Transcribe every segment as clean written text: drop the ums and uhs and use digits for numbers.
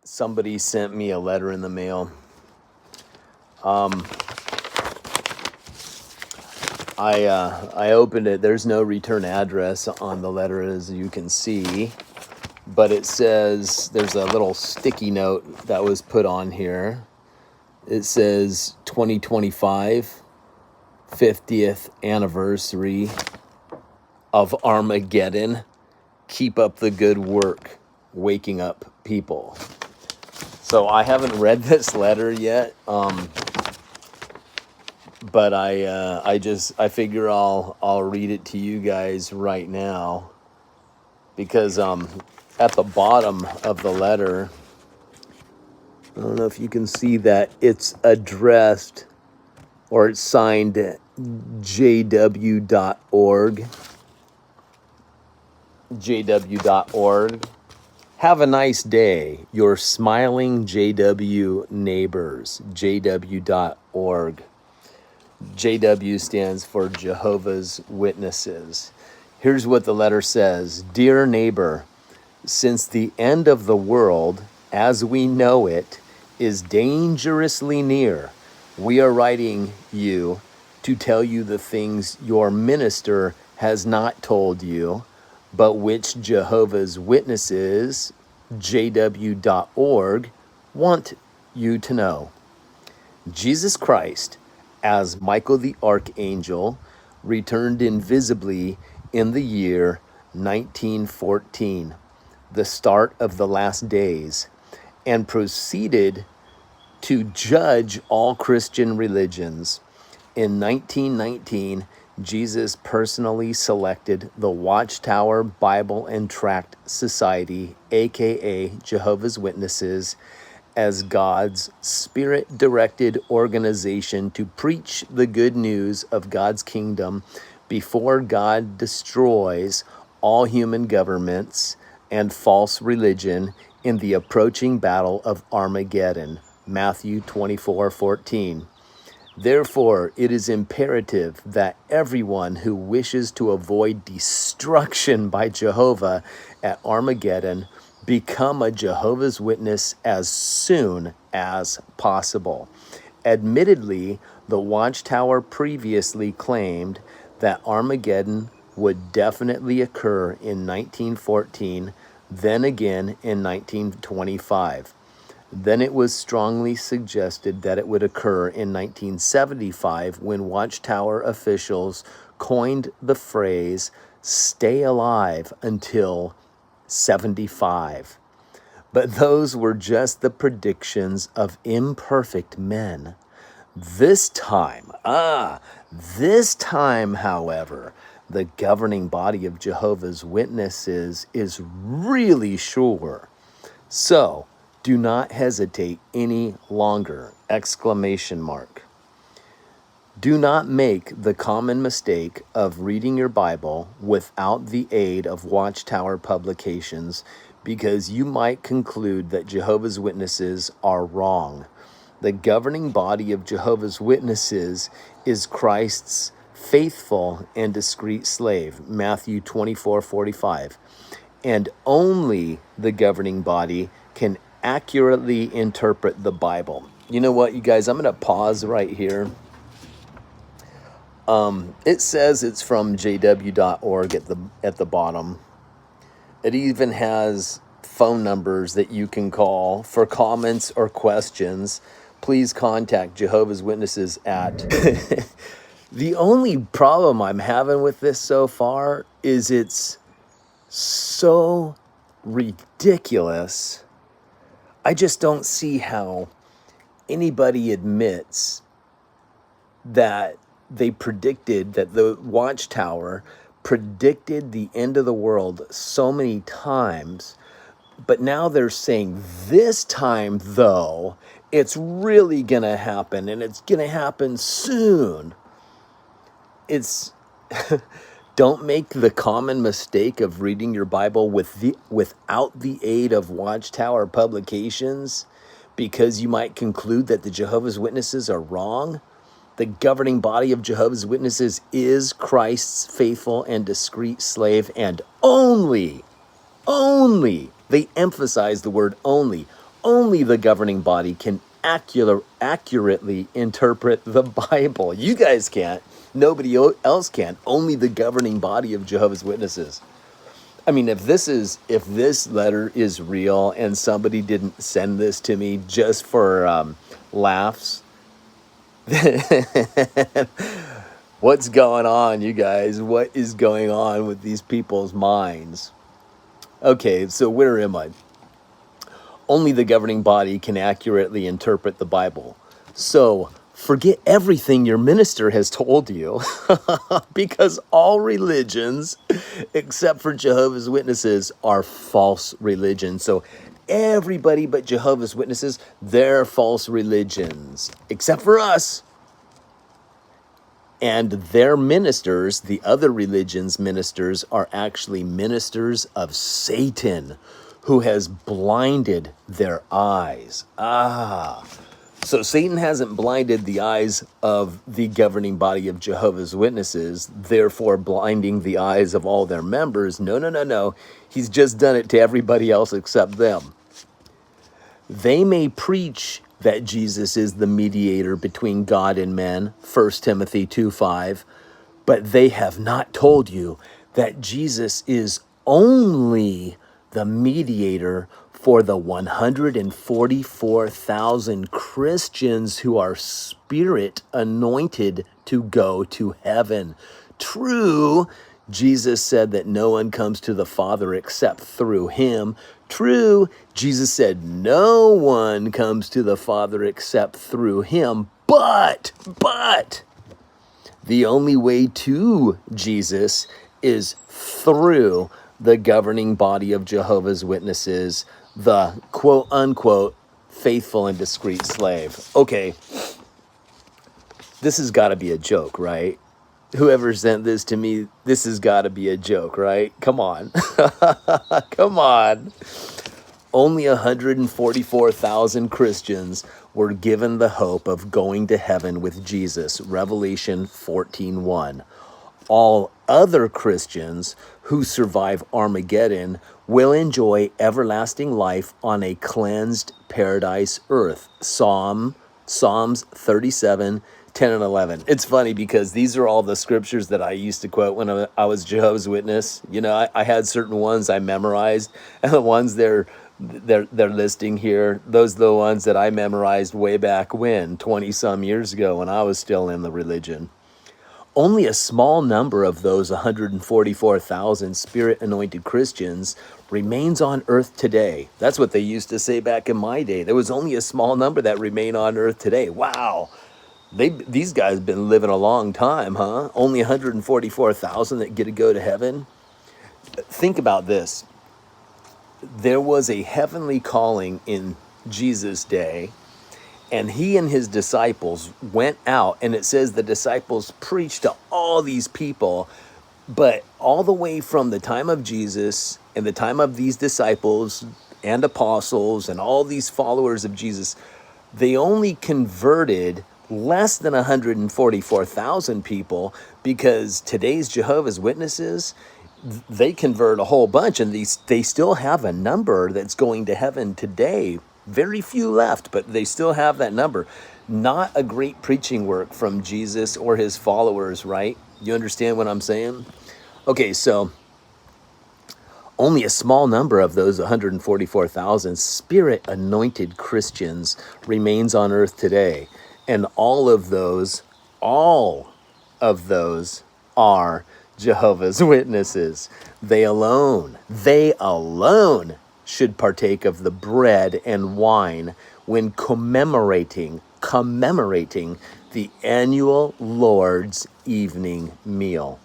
somebody sent me a letter in the mail. I opened it. There's no return address on the letter, as you can see, but it says there's a little sticky note that was put on here. It says 2025 50th anniversary of Armageddon. Keep up the good work, waking up people. So I haven't read this letter yet, but I figure I'll read it to you guys right now, because at the bottom of the letter, I don't know if you can see that it's addressed, or it's signed jw.org. jw.org. Have a nice day. Your smiling JW neighbors. jw.org. JW stands for Jehovah's Witnesses. Here's what the letter says. Dear neighbor, since the end of the world, as we know it, is dangerously near, we are writing you to tell you the things your minister has not told you, but which Jehovah's Witnesses, jw.org, want you to know. Jesus Christ, as Michael the Archangel, returned invisibly in the year 1914, the start of the last days, and proceeded to judge all Christian religions. In 1919, Jesus personally selected the Watchtower Bible and Tract Society, aka Jehovah's Witnesses, as God's Spirit-directed organization to preach the good news of God's kingdom before God destroys all human governments and false religion in the approaching battle of Armageddon. Matthew 24:14. Therefore, it is imperative that everyone who wishes to avoid destruction by Jehovah at Armageddon become a Jehovah's Witness as soon as possible. Admittedly, the Watchtower previously claimed that Armageddon would definitely occur in 1914, then again in 1925. Then it was strongly suggested that it would occur in 1975 when Watchtower officials coined the phrase, "stay alive until 75. But those were just the predictions of imperfect men. This time, however, the governing body of Jehovah's Witnesses is really sure. So, do not hesitate any longer! Exclamation mark. Do not make the common mistake of reading your Bible without the aid of Watchtower publications, because you might conclude that Jehovah's Witnesses are wrong. The governing body of Jehovah's Witnesses is Christ's faithful and discreet slave, Matthew 24:45. And only the governing body can accurately interpret the Bible. You know what, you guys, I'm going to pause right here. It says it's from jw.org at the bottom. It even has phone numbers that you can call for comments or questions. Please contact Jehovah's Witnesses at... The only problem I'm having with this so far is it's so ridiculous. I just don't see how anybody admits that they predicted, that the Watchtower predicted the end of the world so many times, but now they're saying this time, though, it's really going to happen, and it's going to happen soon. It's... Don't make the common mistake of reading your Bible without the aid of Watchtower publications, because you might conclude that the Jehovah's Witnesses are wrong. The governing body of Jehovah's Witnesses is Christ's faithful and discreet slave, and only, they emphasize the word only Only the governing body can accurately interpret the Bible. You guys can't. Nobody else can. Only the governing body of Jehovah's Witnesses. I mean, if this letter is real and somebody didn't send this to me just for laughs, what's going on, you guys? What is going on with these people's minds? Okay, so where am I? Only the governing body can accurately interpret the Bible. So forget everything your minister has told you, because all religions, except for Jehovah's Witnesses, are false religions. So everybody but Jehovah's Witnesses, they're false religions, except for us. And their ministers, the other religions' ministers, are actually ministers of Satan, who has blinded their eyes. So Satan hasn't blinded the eyes of the governing body of Jehovah's Witnesses, therefore blinding the eyes of all their members. No. He's just done it to everybody else except them. They may preach that Jesus is the mediator between God and men, 1 Timothy 2:5, but they have not told you that Jesus is only the mediator for the 144,000 Christians who are spirit anointed to go to heaven. True, Jesus said that no one comes to the Father except through him. True, Jesus said no one comes to the Father except through him. But the only way to Jesus is through the governing body of Jehovah's Witnesses, the quote-unquote faithful and discreet slave. Okay, this has got to be a joke, right? Whoever sent this to me, this has got to be a joke, right? Come on. Come on. Only 144,000 Christians were given the hope of going to heaven with Jesus, Revelation 14:1. All other Christians who survive Armageddon will enjoy everlasting life on a cleansed paradise earth. Psalms 37:10 and 11. It's funny because these are all the scriptures that I used to quote when I was Jehovah's Witness. You know, I had certain ones I memorized, and the ones they're listing here, those are the ones that I memorized way back when, 20 some years ago, when I was still in the religion. Only a small number of those 144,000 spirit-anointed Christians remains on earth today. That's what they used to say back in my day. There was only a small number that remain on earth today. Wow. These guys have been living a long time, huh? Only 144,000 that get to go to heaven. Think about this. There was a heavenly calling in Jesus' day, and he and his disciples went out, and it says the disciples preached to all these people, but all the way from the time of Jesus and the time of these disciples and apostles and all these followers of Jesus, they only converted less than 144,000 people, because today's Jehovah's Witnesses, they convert a whole bunch, and they still have a number that's going to heaven today. Very few left, but they still have that number. Not a great preaching work from Jesus or his followers, right? You understand what I'm saying? Okay, so only a small number of those 144,000 spirit-anointed Christians remains on earth today. And all of those are Jehovah's Witnesses. They alone should partake of the bread and wine when commemorating the annual Lord's evening meal.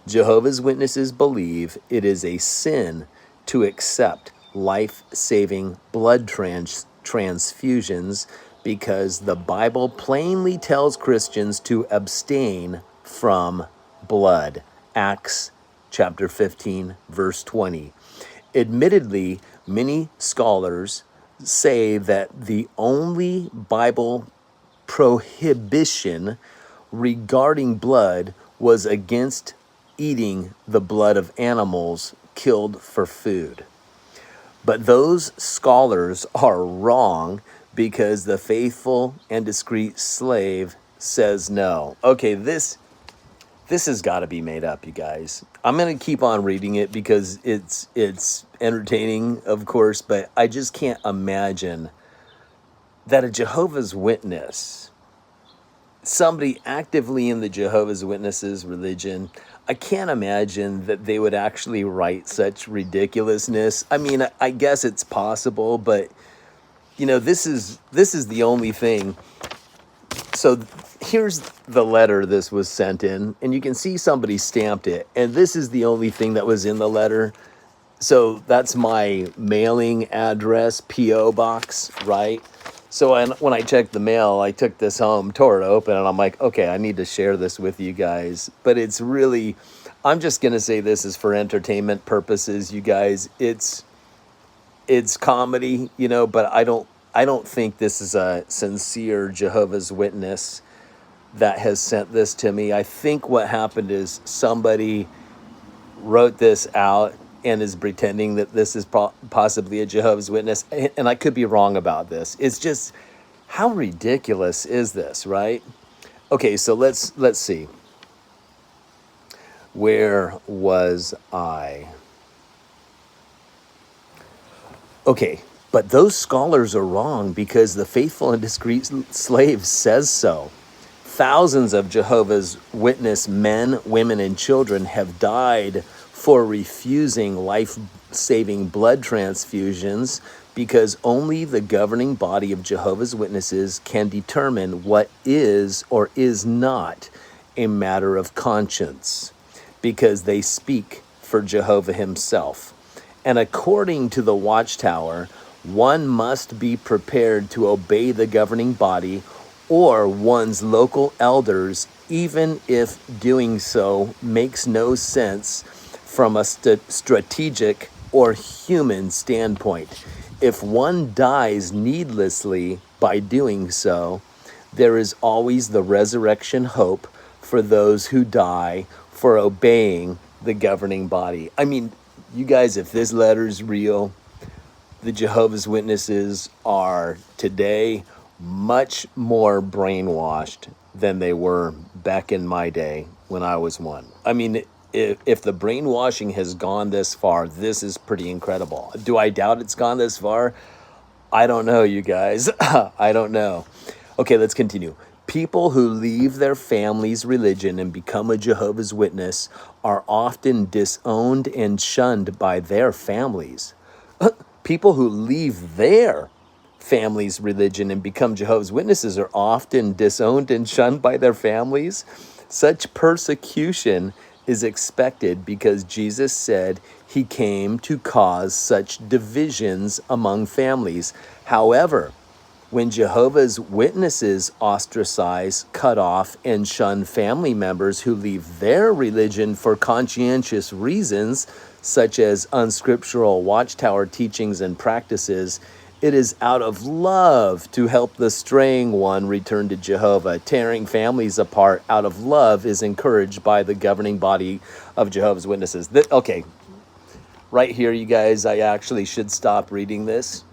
Jehovah's Witnesses believe it is a sin to accept life-saving blood transfusions, because the Bible plainly tells Christians to abstain from blood. Acts chapter 15, verse 20. Admittedly, many scholars say that the only Bible prohibition regarding blood was against eating the blood of animals killed for food. But those scholars are wrong because the faithful and discreet slave says no. Okay, this has got to be made up, you guys. I'm going to keep on reading it because it's entertaining, of course, but I just can't imagine that a Jehovah's Witness, somebody actively in the Jehovah's Witnesses religion, I can't imagine that they would actually write such ridiculousness. I mean, I guess it's possible, but you know, this is the only thing. So here's the letter this was sent in, and you can see somebody stamped it, and this is the only thing that was in the letter. So that's my mailing address, P.O. box, right? So when I checked the mail, I took this home, tore it open, and I'm like, okay, I need to share this with you guys. But it's really, I'm just going to say this is for entertainment purposes, you guys. It's comedy, you know, but I don't think this is a sincere Jehovah's Witness that has sent this to me. I think what happened is somebody wrote this out and is pretending that this is possibly a Jehovah's Witness, and I could be wrong about this. It's just, how ridiculous is this, right? Okay, so let's see. Where was I? Okay, but those scholars are wrong because the faithful and discreet slave says so. Thousands of Jehovah's Witness men, women, and children have died for refusing life-saving blood transfusions because only the governing body of Jehovah's Witnesses can determine what is or is not a matter of conscience, because they speak for Jehovah himself. And according to the Watchtower, one must be prepared to obey the governing body or one's local elders, even if doing so makes no sense from a strategic or human standpoint. If one dies needlessly by doing so, there is always the resurrection hope for those who die for obeying the governing body. I mean, you guys, if this letter is real, the Jehovah's Witnesses are today much more brainwashed than they were back in my day when I was one. I mean, if the brainwashing has gone this far, this is pretty incredible. Do I doubt it's gone this far? I don't know, you guys. I don't know. Okay, let's continue. People who leave their family's religion and become a Jehovah's Witness are often disowned and shunned by their families. People who leave their family's religion and become Jehovah's Witnesses are often disowned and shunned by their families. Such persecution is expected because Jesus said he came to cause such divisions among families. However, when Jehovah's Witnesses ostracize, cut off, and shun family members who leave their religion for conscientious reasons, such as unscriptural Watchtower teachings and practices, it is out of love to help the straying one return to Jehovah. Tearing families apart out of love is encouraged by the governing body of Jehovah's Witnesses. Okay, right here, you guys, I actually should stop reading this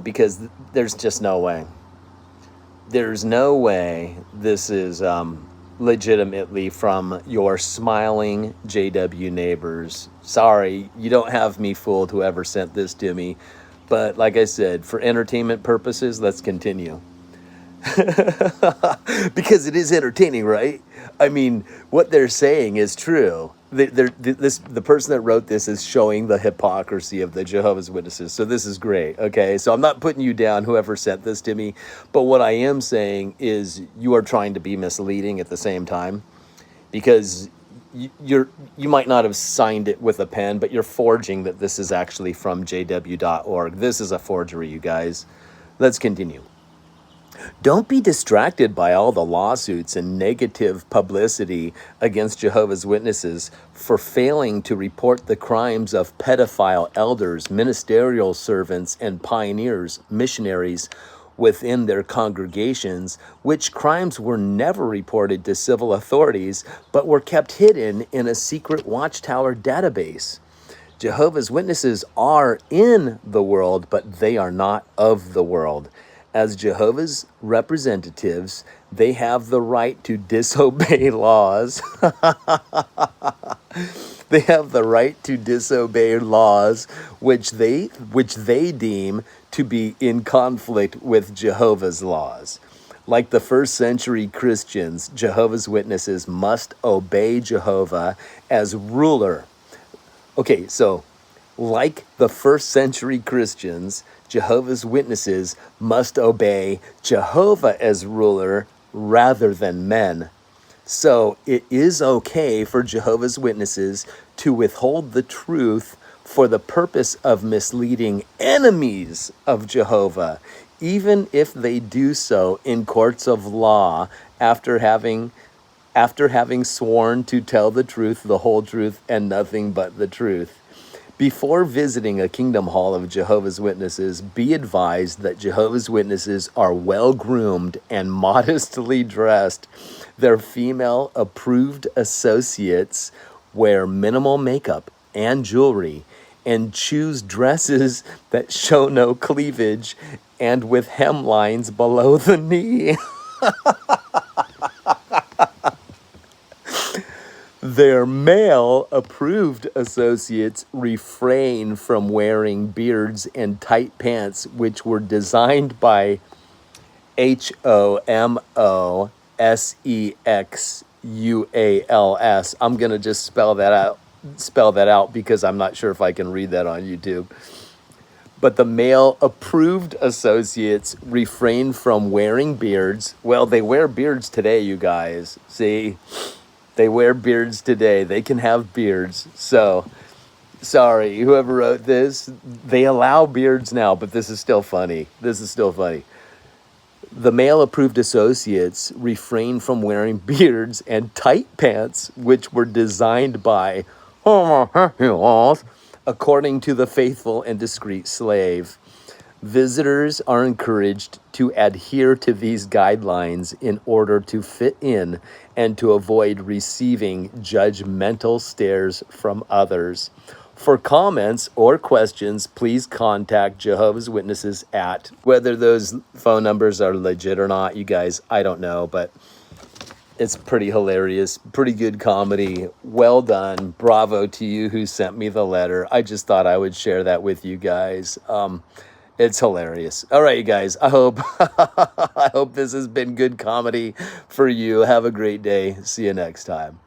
because there's just no way. There's no way this is legitimately from your smiling JW neighbors. Sorry, you don't have me fooled, whoever sent this to me. But like I said, for entertainment purposes, let's continue. Because it is entertaining, right? I mean, what they're saying is true. The person that wrote this is showing the hypocrisy of the Jehovah's Witnesses. So this is great, okay? So I'm not putting you down, whoever sent this to me. But what I am saying is you are trying to be misleading at the same time. Because you might not have signed it with a pen, but you're forging that this is actually from jw.org. This is a forgery, you guys. Let's continue. Don't be distracted by all the lawsuits and negative publicity against Jehovah's Witnesses for failing to report the crimes of pedophile elders, ministerial servants, and pioneers, missionaries within their congregations, which crimes were never reported to civil authorities, but were kept hidden in a secret Watchtower database. Jehovah's Witnesses are in the world, but they are not of the world. As Jehovah's representatives, they have the right to disobey laws. They have the right to disobey laws which they deem to be in conflict with Jehovah's laws. Like the first century Christians, Jehovah's Witnesses must obey Jehovah as ruler. Okay, so like the first century Christians, Jehovah's Witnesses must obey Jehovah as ruler rather than men. So it is okay for Jehovah's Witnesses to withhold the truth for the purpose of misleading enemies of Jehovah, even if they do so in courts of law after having sworn to tell the truth, the whole truth, and nothing but the truth. Before visiting a Kingdom Hall of Jehovah's Witnesses, be advised that Jehovah's Witnesses are well-groomed and modestly dressed. Their female-approved associates wear minimal makeup and jewelry and choose dresses that show no cleavage and with hemlines below the knee. Their male-approved associates refrain from wearing beards and tight pants, which were designed by Homosexuals. I'm going to just spell that out because I'm not sure if I can read that on YouTube. But the male-approved associates refrain from wearing beards. Well, they wear beards today, you guys. See? They wear beards today. They can have beards. So, sorry, whoever wrote this, they allow beards now, but this is still funny. The male-approved associates refrain from wearing beards and tight pants, which were designed by homosexuals, according to the faithful and discreet slave. Visitors are encouraged to adhere to these guidelines in order to fit in and to avoid receiving judgmental stares from others. For comments or questions, please contact Jehovah's Witnesses at, whether those phone numbers are legit or not, you guys, I don't know, but it's pretty hilarious, pretty good comedy. Well done. Bravo to you who sent me the letter. I just thought I would share that with you guys. It's hilarious. All right, you guys, I hope I hope this has been good comedy for you. Have a great day. See you next time.